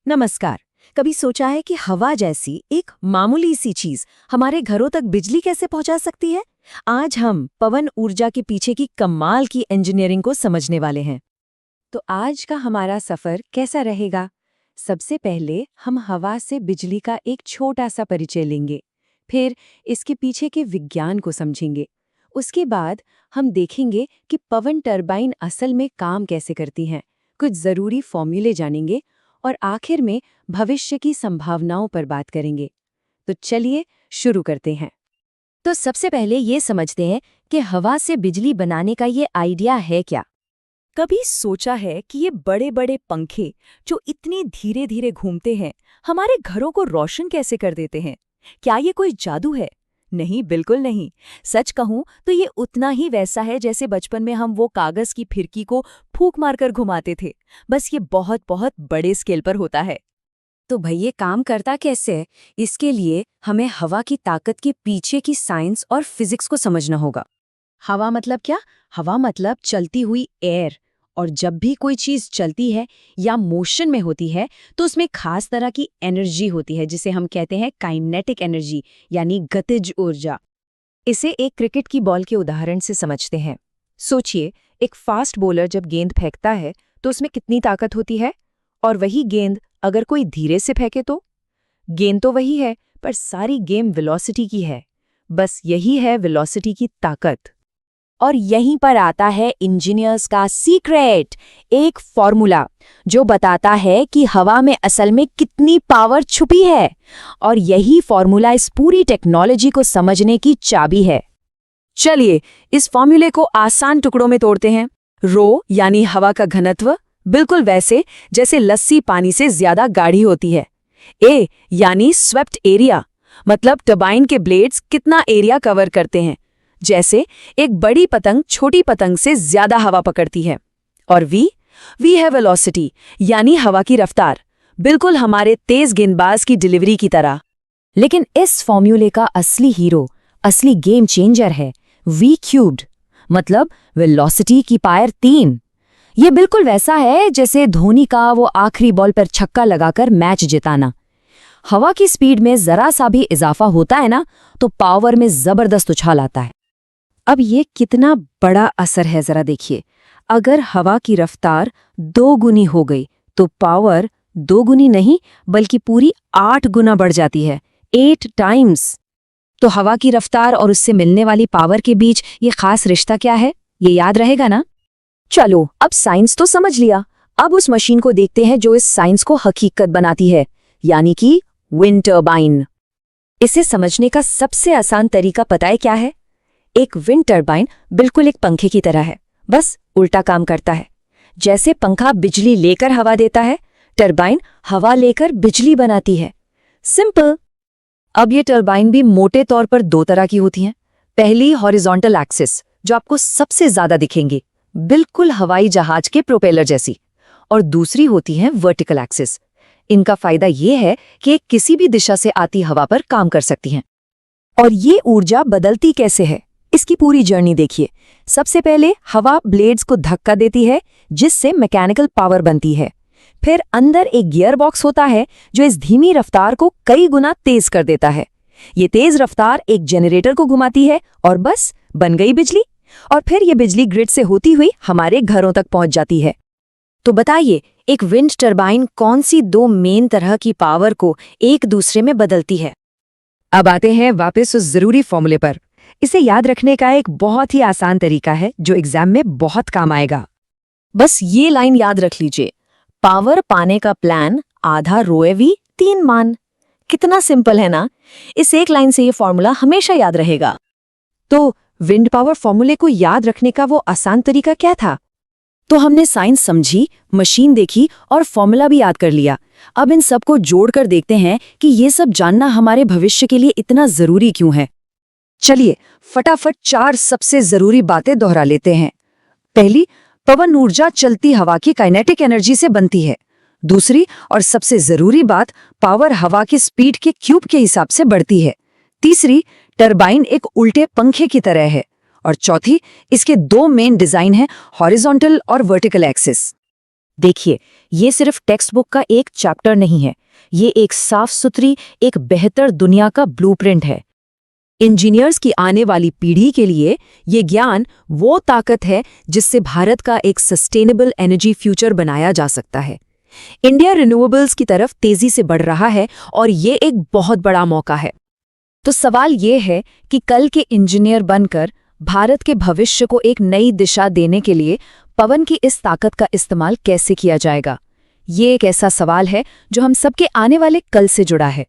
नमस्कार। कभी सोचा है कि हवा जैसी एक मामूली सी चीज हमारे घरों तक बिजली कैसे पहुंचा सकती है? आज हम पवन ऊर्जा के पीछे की कमाल की इंजीनियरिंग को समझने वाले हैं। तो आज का हमारा सफर कैसा रहेगा? सबसे पहले हम हवा से बिजली का एक छोटा सा परिचय लेंगे। फिर इसके पीछे के विज्ञान को समझेंगे। उसके बाद हम देखेंगे कि पवन टरबाइन असल में काम कैसे करती हैं। कुछ जरूरी फॉर्मूले जानेंगे और आखिर में भविष्य की संभावनाओं पर बात करेंगे। तो चलिए शुरू करते हैं। तो सबसे पहले ये समझते हैं कि हवा से बिजली बनाने का ये आइडिया है क्या? कभी सोचा है कि ये बड़े बड़े पंखे जो इतने धीरे धीरे घूमते हैं हमारे घरों को रोशन कैसे कर देते हैं? क्या ये कोई जादू है? नहीं, बिल्कुल नहीं। सच कहूं तो ये उतना ही वैसा है जैसे बचपन में हम वो कागज की फिरकी को फूंक मारकर घुमाते थे। बस ये बहुत बहुत बड़े स्केल पर होता है। तो भाई ये काम करता कैसे है? इसके लिए हमें हवा की ताकत के पीछे की साइंस और फिजिक्स को समझना होगा। हवा मतलब क्या? हवा मतलब चलती हुई एयर। और जब भी कोई चीज चलती है या मोशन में होती है तो उसमें खास तरह की एनर्जी होती है जिसे हम कहते हैं काइनेटिक एनर्जी, यानी गतिज ऊर्जा। इसे एक क्रिकेट की बॉल के उदाहरण से समझते हैं। सोचिए, एक फास्ट बॉलर जब गेंद फेंकता है तो उसमें कितनी ताकत होती है, और वही गेंद अगर कोई धीरे से फेंके तो गेंद तो वही है, पर सारी गेम वेलोसिटी की है। बस यही है वेलोसिटी की ताकत। और यहीं पर आता है इंजीनियर्स का सीक्रेट, एक फॉर्मूला जो बताता है कि हवा में असल में कितनी पावर छुपी है। और यही फॉर्मूला इस पूरी टेक्नोलॉजी को समझने की चाबी है। चलिए इस फॉर्मूले को आसान टुकड़ों में तोड़ते हैं। रो यानी हवा का घनत्व, बिल्कुल वैसे जैसे लस्सी पानी से ज्यादा गाढ़ी होती है। ए यानी स्वेप्ट एरिया, मतलब टरबाइन के ब्लेड्स कितना एरिया कवर करते हैं, जैसे एक बड़ी पतंग छोटी पतंग से ज्यादा हवा पकड़ती है। और वी है वेलोसिटी, यानी हवा की रफ्तार, बिल्कुल हमारे तेज गेंदबाज की डिलीवरी की तरह। लेकिन इस फॉर्मूले का असली हीरो, असली गेम चेंजर है वी क्यूब्ड, मतलब वेलोसिटी की पावर 3। ये बिल्कुल वैसा है जैसे धोनी का वो आखिरी बॉल पर छक्का लगाकर मैच जिताना। हवा की स्पीड में जरा सा भी इजाफा होता है ना, तो पावर में जबरदस्त उछाल आता है। अब ये कितना बड़ा असर है जरा देखिए। अगर हवा की रफ्तार 2 गुनी हो गई तो पावर 2 गुनी नहीं बल्कि पूरी 8 गुना बढ़ जाती है, 8 टाइम्स। तो हवा की रफ्तार और उससे मिलने वाली पावर के बीच ये खास रिश्ता क्या है, ये याद रहेगा ना? चलो अब साइंस तो समझ लिया, अब उस मशीन को देखते हैं जो इस साइंस को हकीकत बनाती है, यानी कि विंड टरबाइन। इसे समझने का सबसे आसान तरीका पता है क्या है? एक विंड टरबाइन बिल्कुल एक पंखे की तरह है, बस उल्टा काम करता है। जैसे पंखा बिजली लेकर हवा देता है, टरबाइन हवा लेकर बिजली बनाती है। सिंपल। अब ये टरबाइन भी मोटे तौर पर 2 तरह की होती हैं। पहली हॉरिजॉन्टल एक्सिस, जो आपको सबसे ज्यादा दिखेंगे, बिल्कुल हवाई जहाज के प्रोपेलर जैसी। और दूसरी होती है वर्टिकल एक्सिस। इनका फायदा ये है कि किसी भी दिशा से आती हवा पर काम कर सकती हैं। और ये ऊर्जा बदलती कैसे है, इसकी पूरी जर्नी देखिए। सबसे पहले हवा ब्लेड्स को धक्का देती है जिससे मैकेनिकल पावर बनती है। फिर अंदर एक गियर बॉक्स होता है जो इस धीमी रफ्तार को कई गुना तेज कर देता है। ये तेज रफ्तार एक जनरेटर को घुमाती है और बस बन गई बिजली। और फिर ये बिजली ग्रिड से होती हुई हमारे घरों तक पहुंच जाती है। तो बताइए, एक विंड टरबाइन कौन सी 2 मेन तरह की पावर को एक दूसरे में बदलती है? अब आते हैं वापस उस जरूरी फॉर्मूले पर। इसे याद रखने का एक बहुत ही आसान तरीका है जो एग्जाम में बहुत काम आएगा। बस ये लाइन याद रख लीजिए, पावर पाने का प्लान आधा रोए वी 3 मान। कितना सिंपल है ना? इस एक लाइन से ये फॉर्मूला हमेशा याद रहेगा। तो विंड पावर फॉर्मूले को याद रखने का वो आसान तरीका क्या था? तो हमने साइंस समझी, मशीन देखी और फॉर्मूला भी याद कर लिया। अब इन सब को जोड़कर देखते हैं कि ये सब जानना हमारे भविष्य के लिए इतना जरूरी क्यों है। चलिए फटाफट 4 सबसे जरूरी बातें दोहरा लेते हैं। पहली, पवन ऊर्जा चलती हवा की काइनेटिक एनर्जी से बनती है। दूसरी और सबसे जरूरी बात, पावर हवा की स्पीड के क्यूब के हिसाब से बढ़ती है। तीसरी, टरबाइन एक उल्टे पंखे की तरह है। और चौथी, इसके 2 मेन डिजाइन हैं, हॉरिजॉन्टल और वर्टिकल एक्सिस। देखिए, ये सिर्फ टेक्स्ट बुक का एक चैप्टर नहीं है, ये एक साफ सुथरी, एक बेहतर दुनिया का ब्लूप्रिंट है। इंजीनियर्स की आने वाली पीढ़ी के लिए ये ज्ञान वो ताकत है जिससे भारत का एक सस्टेनेबल एनर्जी फ्यूचर बनाया जा सकता है। इंडिया रिन्यूएबल्स की तरफ तेजी से बढ़ रहा है और ये एक बहुत बड़ा मौका है। तो सवाल ये है कि कल के इंजीनियर बनकर भारत के भविष्य को एक नई दिशा देने के लिए पवन की इस ताकत का इस्तेमाल कैसे किया जाएगा? ये एक ऐसा सवाल है जो हम सबके आने वाले कल से जुड़ा है।